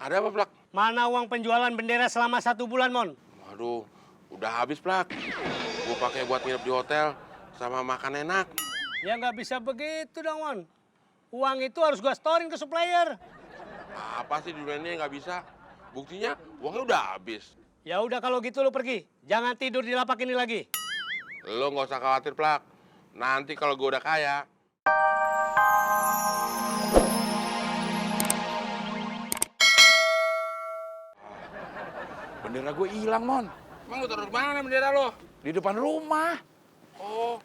Ada apa, Plak? Mana uang penjualan bendera selama 1 bulan, Mon? Waduh, udah habis, Plak. Gue pakai buat nginep di hotel sama makan enak. Ya nggak bisa begitu dong, Mon. Uang itu harus gua storing ke supplier. Apa sih di dunia ini nggak bisa? Buktinya uangnya udah habis. Ya udah kalau gitu lu pergi. Jangan tidur di lapak ini lagi. Lo nggak usah khawatir, Plak. Nanti kalau gue udah kaya, Bendera gue hilang, Mon. emang lo taruh di mana bendera lo? Di depan rumah. Oh,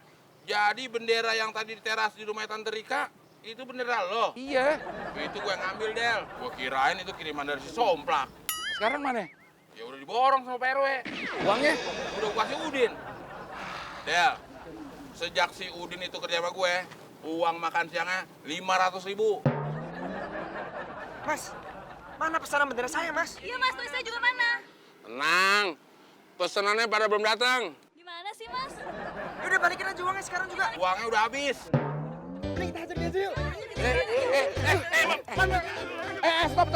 jadi bendera yang tadi di teras di rumah Tante Rika, itu bendera lo? Iya. Itu gue ngambil, Del. Gue kirain itu kiriman dari si Somplak. Sekarang mana? Ya udah diborong sama Pak RW. Uangnya? Udah gue kasih Udin. Del, sejak si Udin itu kerja sama gue, uang makan siangnya 500.000. Mas, mana pesanan bendera saya, Mas? Iya mas, tulis saya juga mana? Tenang, pesenannya pada belum datang. Gimana sih mas? Ya udah balikin aja uangnya sekarang juga. Uangnya udah habis. Nih, kita hajar dia aja yuk. Stop.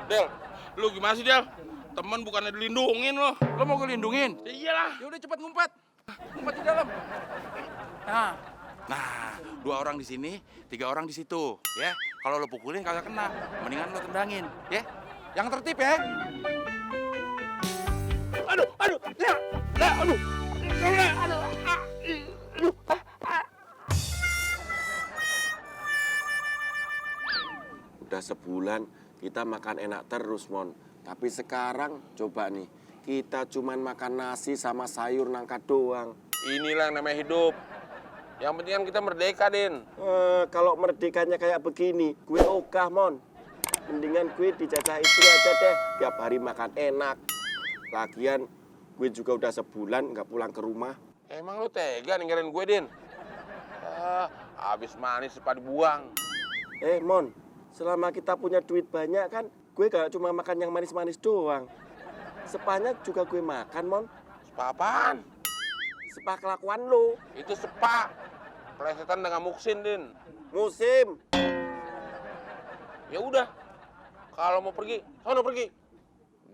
Del, lu gimana sih, Del? Temen bukannya dilindungin lo. Lo mau gue lindungin? Ya iyalah. Ya udah cepat ngumpet. Ngumpet di dalam. Nah, 2 orang di sini, 3 orang di situ, ya. Kalau lo pukulin kagak kena, mendingan lo tendangin, ya. Yang tertib ya. Udah sebulan kita makan enak terus, Mon. Tapi sekarang coba nih, kita cuman makan nasi sama sayur nangka doang. Inilah yang namanya hidup. Yang penting kan kita merdeka, Din. Kalau merdekanya kayak begini, gue ogah, Mon. Mendingan gue dijajah istri aja deh, tiap hari makan enak. Lagian gue juga udah sebulan nggak pulang ke rumah. Emang lu tega ninggalin gue, Din? Habis manis sepa dibuang. Mon, selama kita punya duit banyak kan, gue gak cuma makan yang manis-manis doang. Sepanya juga gue makan, Mon. Sepa apaan? Sepa kelakuan lo. Itu sepa. Plesetan dengan muksin, Din. Musim. Ya udah. Kalau mau pergi, sono pergi.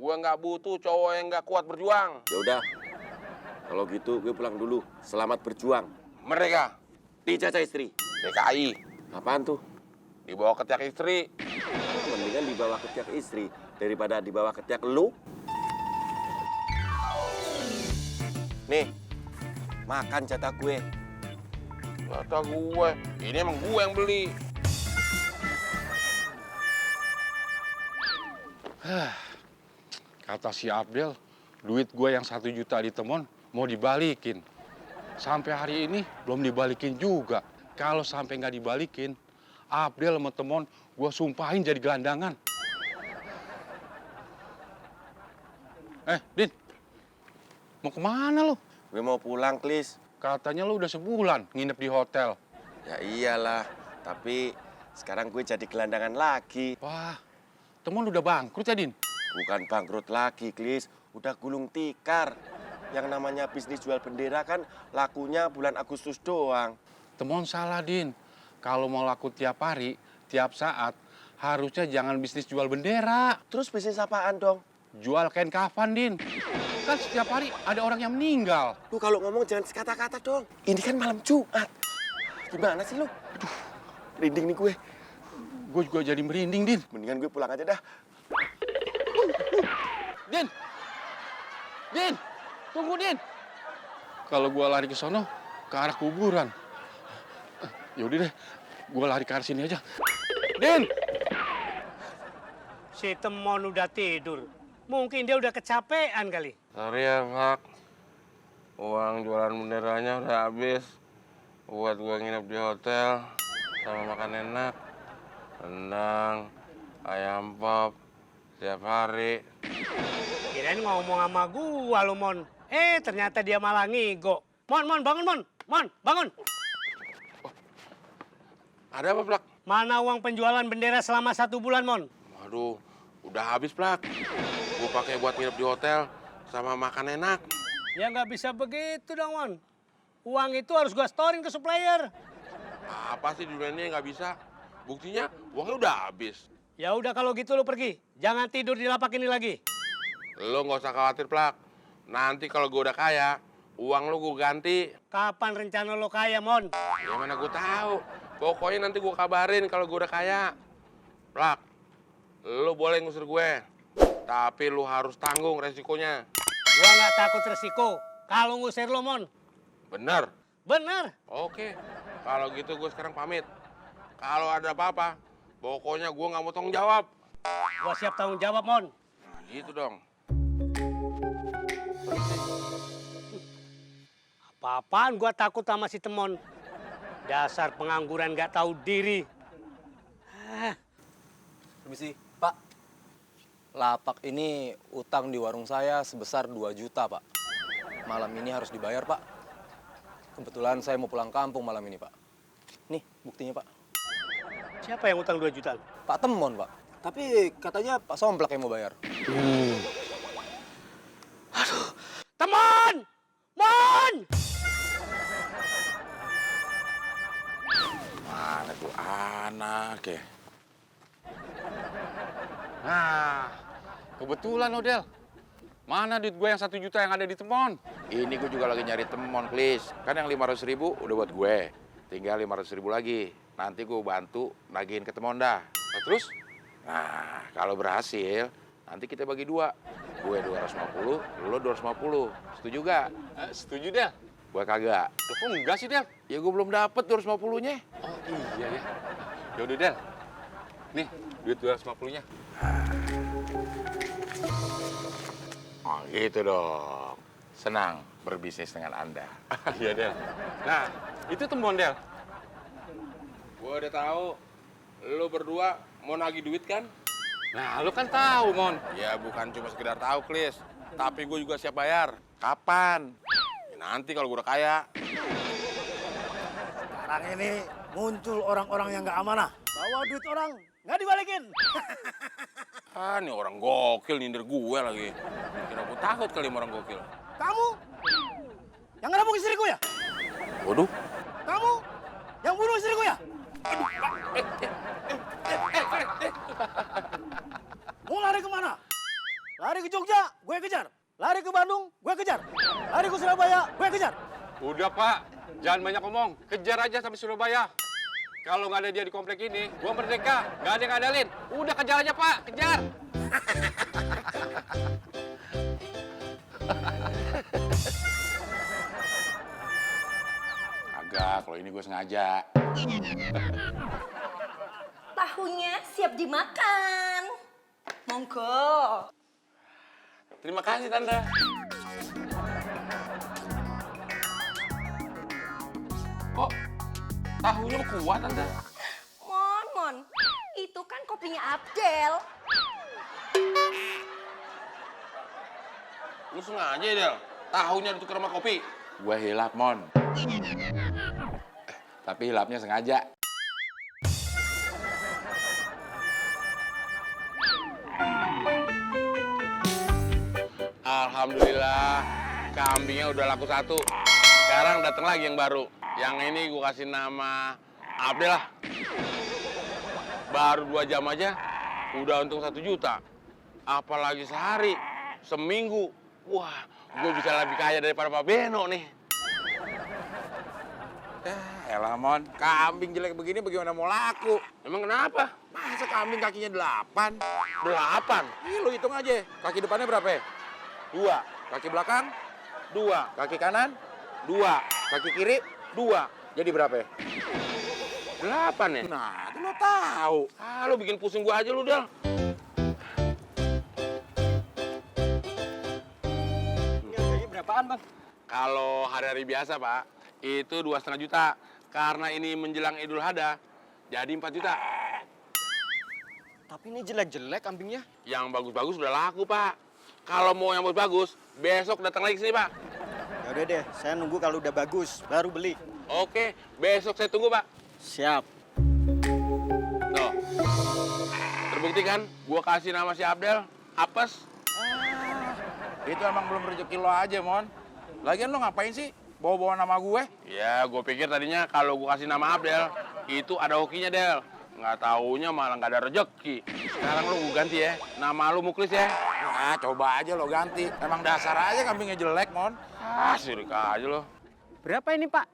Gua nggak butuh cowok yang nggak kuat berjuang. Ya udah. Kalau gitu gue pulang dulu. Selamat berjuang. Mereka Dijajah istri. DKI Apaan tuh? dibawa ke tiak istri. Mendingan dibawa ke tiak istri daripada dibawa ke tiak lu. Nih, makan jatah gue. Kata gue, ini emang gue yang beli. Kata si Abdel, duit gue yang 1 juta di Temon mau dibalikin. Sampai hari ini belum dibalikin juga. Kalau sampai nggak dibalikin, Abdel sama Temon gue sumpahin jadi gelandangan. Din, mau kemana lo? Gue mau pulang, Klis. Katanya lo udah sebulan nginep di hotel. Ya iyalah, tapi sekarang gue jadi gelandangan lagi. Wah, Temon udah bangkrut ya, Din? Bukan bangkrut lagi, Klis. Udah gulung tikar. Yang namanya bisnis jual bendera kan lakunya bulan Agustus doang. Temon salah, Din. Kalau mau laku tiap hari, tiap saat, harusnya jangan bisnis jual bendera. Terus bisnis apaan dong? Jual kain kafan, Din. Kan setiap hari ada orang yang meninggal. Lu kalau ngomong jangan sekata-kata dong. Ini kan malam Jumat. Gimana sih lu? Aduh, merinding nih gue. Gue juga jadi merinding, Din. Mendingan gue pulang aja dah. Din! Din! Tunggu, Din! Kalau gue lari ke sono, ke arah kuburan. Yaudah deh, gue lari ke arah sini aja. Din! Si Temon udah tidur. Mungkin dia udah kecapean kali. Sorry ya, Pak. Uang jualan benderanya udah habis. Buat gue nginep di hotel sama makan enak. Rendang, ayam pop, tiap hari. Kirain ngomong sama gua lo, Mon. Ternyata dia malah ngigo. Mon, bangun, Mon. Mon, bangun. Ada apa, Plak? Mana uang penjualan bendera selama 1 bulan, Mon? Waduh, udah habis, Plak. Gue pakai buat nginep di hotel sama makan enak. Ya nggak bisa begitu dong, Mon. Uang itu harus gua storing ke supplier. Apa sih di dunia ini nggak bisa? Buktinya uangnya udah habis. Ya udah kalau gitu lu pergi. Jangan tidur di lapak ini lagi. Lo nggak usah khawatir, Plak. Nanti kalau gue udah kaya, uang lo gue ganti. Kapan rencana lo kaya, Mon? Ya mana gue tahu. Pokoknya nanti gue kabarin kalau gue udah kaya. Plak, lo boleh ngusir gue. Tapi lo harus tanggung resikonya. Gua nggak takut resiko. Kalau ngusir lo, Mon. Bener? Bener. Oke. Kalau gitu gue sekarang pamit. Kalau ada apa-apa, pokoknya gue nggak mau tanggung jawab. Gua siap tanggung jawab, Mon. Nah, gitu dong. Apa-apaan gua takut sama si Temon. Dasar pengangguran nggak tahu diri. Permisi, Pak. Lapak ini utang di warung saya sebesar 2 juta, Pak. Malam ini harus dibayar, Pak. Kebetulan saya mau pulang kampung malam ini, Pak. Nih, buktinya, Pak. Siapa yang utang 2 juta? Pak Temon, Pak. Tapi katanya Pak Somplak yang mau bayar. Temon! Mon! Mana tuh anak ya? Nah, kebetulan Odel. Mana duit gue yang 1 juta yang ada di Temon? Ini gue juga lagi nyari temon, Klis. Kan yang 500.000 udah buat gue. Tinggal 500.000 lagi. Nanti gue bantu nagihin ke temon dah. Nah, terus? Nah, kalau berhasil, nanti kita bagi 2. Gue 250, lo 250. Setuju gak? Setuju, Del. Gue kagak. Loh, kok enggak sih, Del? Ya gue belum dapet 250-nya. Oh, iya ya. Yaudah, Del. Nih, duit 250-nya. Oh gitu dong. Senang berbisnis dengan Anda. Iya, Del. Nah, itu Temon, Del. Gue udah tahu. Lo berdua mau nagih duit kan? Nah, lu kan tahu, Mon. Ya bukan cuma sekedar tahu, Klis. Tapi gue juga siap bayar. Kapan? Ya, nanti kalau gue udah kaya. Sekarang ini muncul orang-orang yang nggak amanah. Bawa duit orang, nggak dibalikin. Ah, nih orang gokil nyindir gue lagi. Bikin aku takut kali sama orang gokil. Kamu yang ngerabuk istriku ya? Waduh. Kamu yang bunuh istriku ya? Mau lari kemana? Lari ke Jogja, gue kejar. Lari ke Bandung, gue kejar. Lari ke Surabaya, gue kejar. Udah, Pak. Jangan banyak ngomong. Kejar aja sampai Surabaya. Kalau nggak ada dia di komplek ini, gua merdeka. Nggak ada yang ngadalin. Udah kejar aja, Pak. Kejar. Agak, kalau ini gue sengaja. Tahunya siap dimakan. Monggo. Terima kasih, Tante. Kok tahunya lu kuat, Tante? Mon. Itu kan kopinya Abdel. Lu sengaja ya, Del? Tahunya ditukar sama kopi? Gue hilap, Mon. Tapi hilapnya sengaja. Alhamdulillah, kambingnya udah laku 1. Sekarang datang lagi yang baru. Yang ini gue kasih nama Abdel lah. Baru 2 jam aja, udah untung 1 juta. Apalagi sehari, seminggu. Wah, gue bisa lebih kaya daripada Pak Beno nih. Elah, Mon. Kambing jelek begini bagaimana mau laku? Emang kenapa? Masa kambing kakinya 8? 8. Ih, lu hitung aja. Kaki depannya berapa? 2. Kaki belakang? 2. Kaki kanan? 2. Kaki kiri? 2. Jadi berapa? 8 ya? Nah, itu lo tahu. Ah, lu bikin pusing gua aja lu, Del. Ini harganya berapaan, Bang? Kalau hari-hari biasa, Pak, itu 2,5 juta. Karena ini menjelang Idul Adha, jadi 4 juta. Tapi ini jelek-jelek kambingnya. Yang bagus-bagus udah laku, Pak. Kalau mau yang bagus-bagus, besok datang lagi ke sini, Pak. Ya udah deh, saya nunggu kalau udah bagus, baru beli. Oke, besok saya tunggu, Pak. Siap. Tuh. Terbukti kan, gua kasih nama si Abdel, Apes. Itu emang belum rezeki lo aja, Mon. Lagian lo ngapain sih bawa-bawa nama gue? Ya, gue pikir tadinya kalau gue kasih nama Abdel, itu ada hokinya, Del. Nggak taunya malah nggak ada rezeki. Sekarang lu ganti ya. Nama lu Muklis ya. Nah, coba aja lo ganti. Emang dasar aja kambingnya jelek, Mon. Ah, sirik aja lo. Berapa ini, Pak?